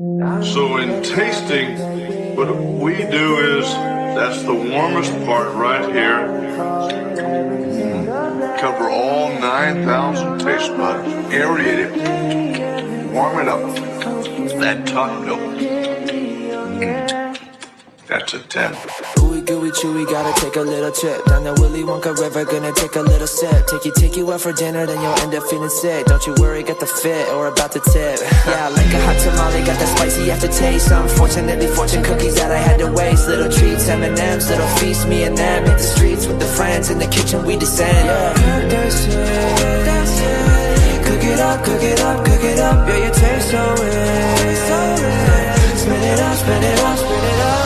So in tasting, what we do is, that's the warmest part right here. Cover all 9,000 taste buds. Aerate it. Warm it up. That top note. That's a 10. Ooey gooey chewy, gotta take a little trip down the Willy Wonka River, gonna take a little sip. Take you out for dinner, then you'll end up feeling sick. Don't you worry, got the fit or about to tip. Yeah, like a hot tamale, got that spicy aftertaste. Unfortunately, fortune cookies that I had to waste. Little treats, M&M's, little feast, me and them. Hit the streets with the friends, in the kitchen we descend. Yeah, that's it. Cook it up, cook it up, cook it up. Yeah, you taste so rich. Spin it up, spin it up, spin it up.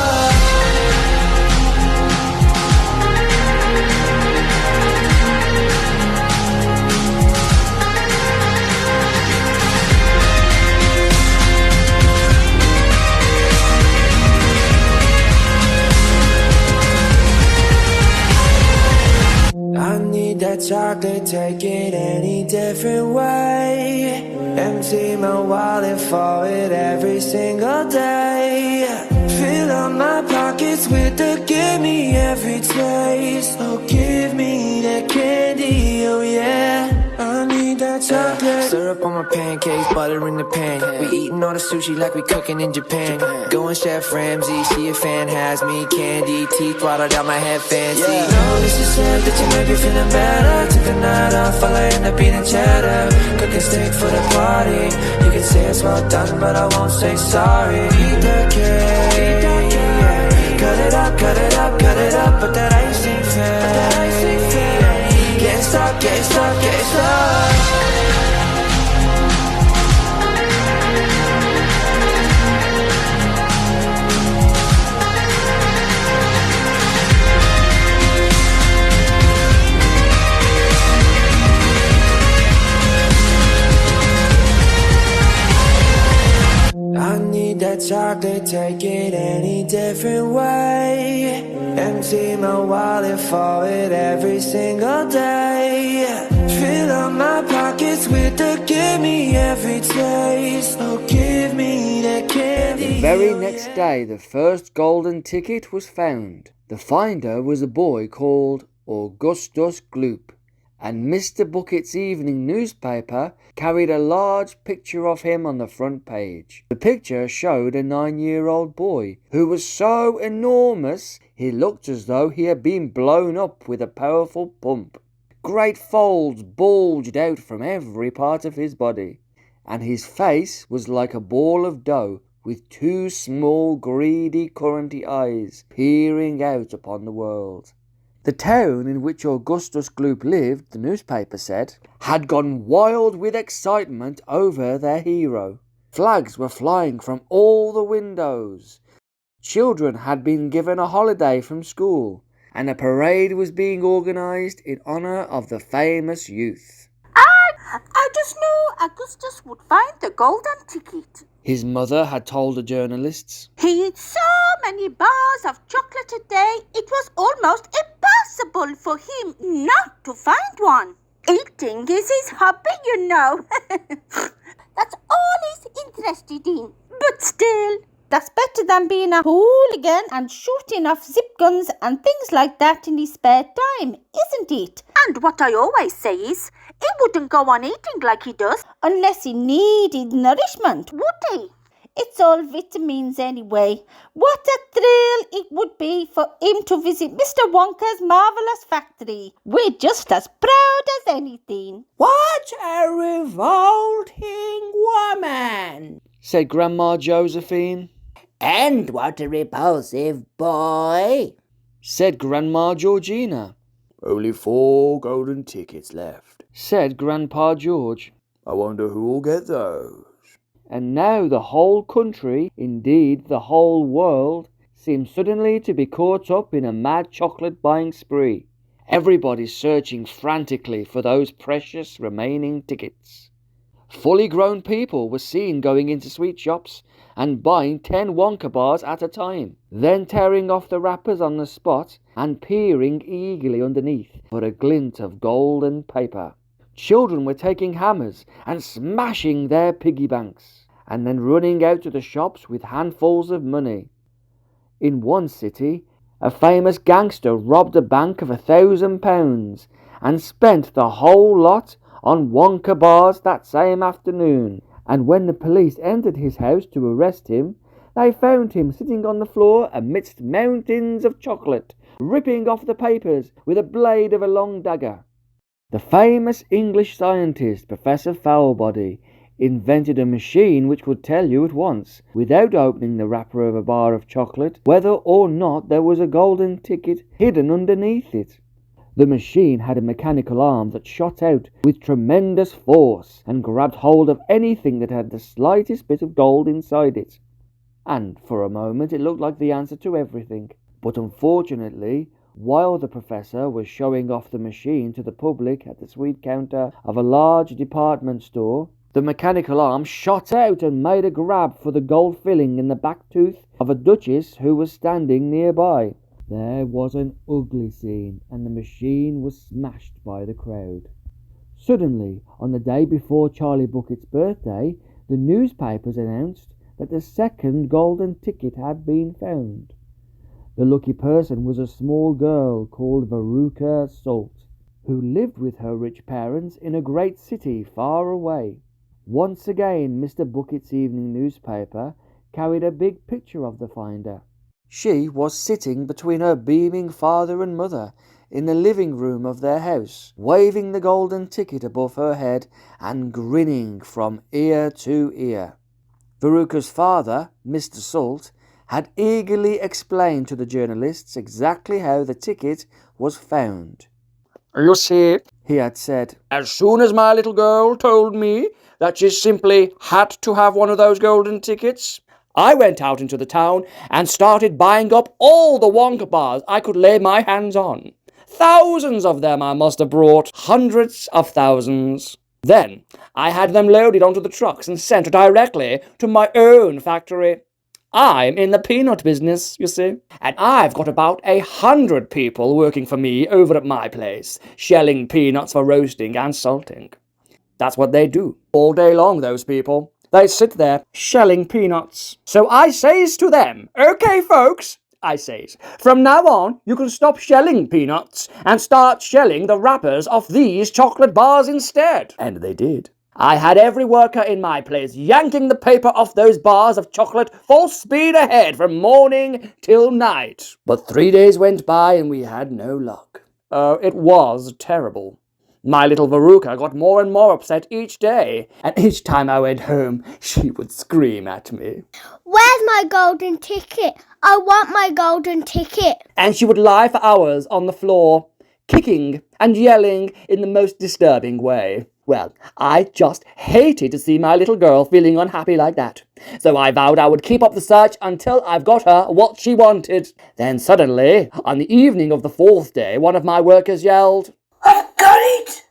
I need that chocolate, take it any different way. Empty my wallet for it every single day. Fill up my pockets with the gimme every taste. Oh, give me that candy, oh yeah. I need that chocolate. Syrup on my pancakes, butter in the pan. We eating all the sushi like we cooking in Japan. Going Chef Ramsay, see a fan has me. Candy, teeth water down my head, fancy. No, this is sad that you may be feeling better. Took the night off, all I end up eating cheddar. Cooking steak for the party. You can say it's well done, but I won't say sorry. Eat that cake, yeah. Cut it up, cut it up, cut it up. But that icing fat. Can't stop, can't stop, can't stop. I need that chocolate, take it any different way. Empty my wallet for it every single day. Fill up my pockets with the gimme every taste. Oh, give me that candy. The very next day, the first golden ticket was found. The finder was a boy called Augustus Gloop, and Mr. Bucket's evening newspaper carried a large picture of him on the front page. The picture showed a 9-year-old boy who was so enormous he looked as though he had been blown up with a powerful pump. Great folds bulged out from every part of his body, and his face was like a ball of dough with 2 small greedy curranty eyes peering out upon the world. The town in which Augustus Gloop lived, the newspaper said, had gone wild with excitement over their hero. Flags were flying from all the windows. Children had been given a holiday from school, and a parade was being organised in honour of the famous youth. I just knew Augustus would find the golden ticket. His mother had told the journalists. He ate so many bars of chocolate a day, it was almost impossible for him not to find one. Eating is his hobby, you know. That's all he's interested in. But still, that's better than being a hooligan and shooting off zip guns and things like that in his spare time, isn't it? And what I always say is, he wouldn't go on eating like he does unless he needed nourishment, would he? It's all vitamins anyway. What a thrill it would be for him to visit Mr. Wonka's marvellous factory. We're just as proud as anything. What a revolting woman, said Grandma Josephine. and what a repulsive boy, said Grandma Georgina. Only 4 golden tickets left, said Grandpa George. I wonder who'll get those. And now the whole country, indeed the whole world, seemed suddenly to be caught up in a mad chocolate buying spree. Everybody searching frantically for those precious remaining tickets. Fully grown people were seen going into sweet shops and buying 10 Wonka bars at a time, then tearing off the wrappers on the spot and peering eagerly underneath for a glint of golden paper. Children were taking hammers and smashing their piggy banks. and then running out to the shops with handfuls of money. In one city, a famous gangster robbed a bank of £1,000 and spent the whole lot on Wonka bars that same afternoon. And when the police entered his house to arrest him, they found him sitting on the floor amidst mountains of chocolate, ripping off the papers with a blade of a long dagger. The famous English scientist, Professor Foulbody, invented a machine which would tell you at once, without opening the wrapper of a bar of chocolate, whether or not there was a golden ticket hidden underneath it. The machine had a mechanical arm that shot out with tremendous force and grabbed hold of anything that had the slightest bit of gold inside it. And for a moment it looked like the answer to everything. But unfortunately, while the professor was showing off the machine to the public at the sweet counter of a large department store, the mechanical arm shot out and made a grab for the gold filling in the back tooth of a duchess who was standing nearby. There was an ugly scene, and the machine was smashed by the crowd. Suddenly, on the day before Charlie Bucket's birthday, the newspapers announced that the second golden ticket had been found. The lucky person was a small girl called Veruca Salt, who lived with her rich parents in a great city far away. Once again, Mr. Bucket's evening newspaper carried a big picture of the finder. She was sitting between her beaming father and mother in the living room of their house, waving the golden ticket above her head and grinning from ear to ear. Veruca's father, Mr. Salt, had eagerly explained to the journalists exactly how the ticket was found. You see, He had said, as soon as my little girl told me that she simply had to have one of those golden tickets, I went out into the town and started buying up all the Wonka bars I could lay my hands on. Thousands of them I must have brought, hundreds of thousands. Then I had them loaded onto the trucks and sent directly to my own factory. I'm in the peanut business, you see, and I've got about 100 people working for me over at my place, shelling peanuts for roasting and salting. That's what they do all day long, those people. They sit there shelling peanuts. So I says to them, "Okay, folks," I says, "from now on you can stop shelling peanuts and start shelling the wrappers off these chocolate bars instead." And they did. I had every worker in my place yanking the paper off those bars of chocolate full speed ahead from morning till night. But 3 days went by and we had no luck. Oh, it was terrible. My little Veruca got more and more upset each day, and each time I went home, she would scream at me. "Where's my golden ticket? I want my golden ticket." And she would lie for hours on the floor, kicking and yelling in the most disturbing way. Well, I just hated to see my little girl feeling unhappy like that. So I vowed I would keep up the search until I've got her what she wanted. Then suddenly, on the evening of the 4th day, one of my workers yelled, "I've got it!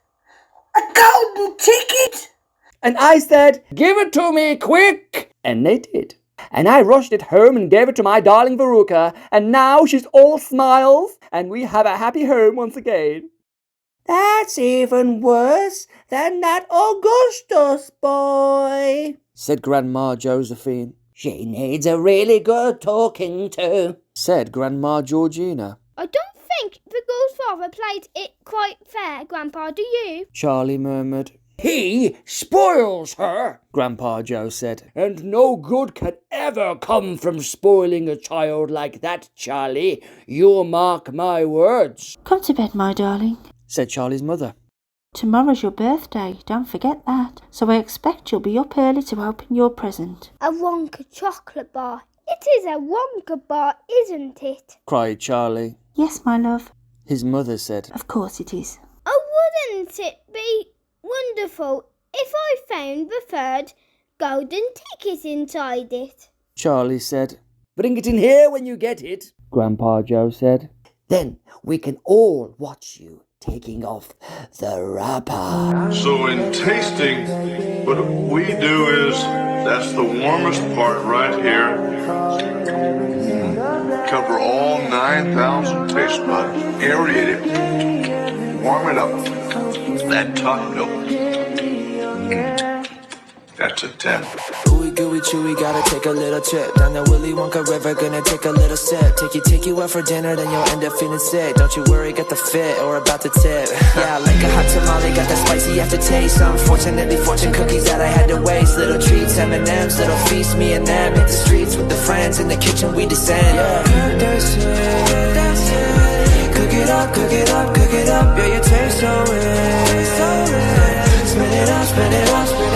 A golden ticket!" And I said, "Give it to me, quick!" And they did. And I rushed it home and gave it to my darling Veruca, and now she's all smiles, and we have a happy home once again. That's even worse than that Augustus boy, said Grandma Josephine. She needs a really good talking to, said Grandma Georgina. I don't think the girl's father played it quite fair, Grandpa, do you? Charlie murmured. He spoils her, Grandpa Joe said. and no good can ever come from spoiling a child like that, Charlie. You mark my words. Come to bed, my darling. Said Charlie's mother. Tomorrow's your birthday, don't forget that. So I expect you'll be up early to open your present. A Wonka chocolate bar. It is a Wonka bar, isn't it? Cried Charlie. Yes, my love. His mother said. Of course it is. Oh, wouldn't it be wonderful if I found the third golden ticket inside it? Charlie said. Bring it in here when you get it. Grandpa Joe said. then we can all watch you taking off the wrapper. So in tasting, what we do is, that's the warmest part right here. Cover all 9,000 taste buds. Aerate it. Warm it up. That top note. That's a 10. Ooey gooey chewy, gotta take a little trip down the Willy Wonka River, gonna take a little sip. Take you out for dinner, then you'll end up feeling sick. Don't you worry, got the fit or about the tip. Yeah, like a hot tamale, got that spicy aftertaste. Unfortunately, fortune cookies that I had to waste. Little treats, M&Ms, little feast, me and them. Hit the streets with the friends, in the kitchen we descend. Yeah, that's it. Cook it up, cook it up, cook it up. Yeah, you taste so rich. Spin it up, spin it up, spin it up.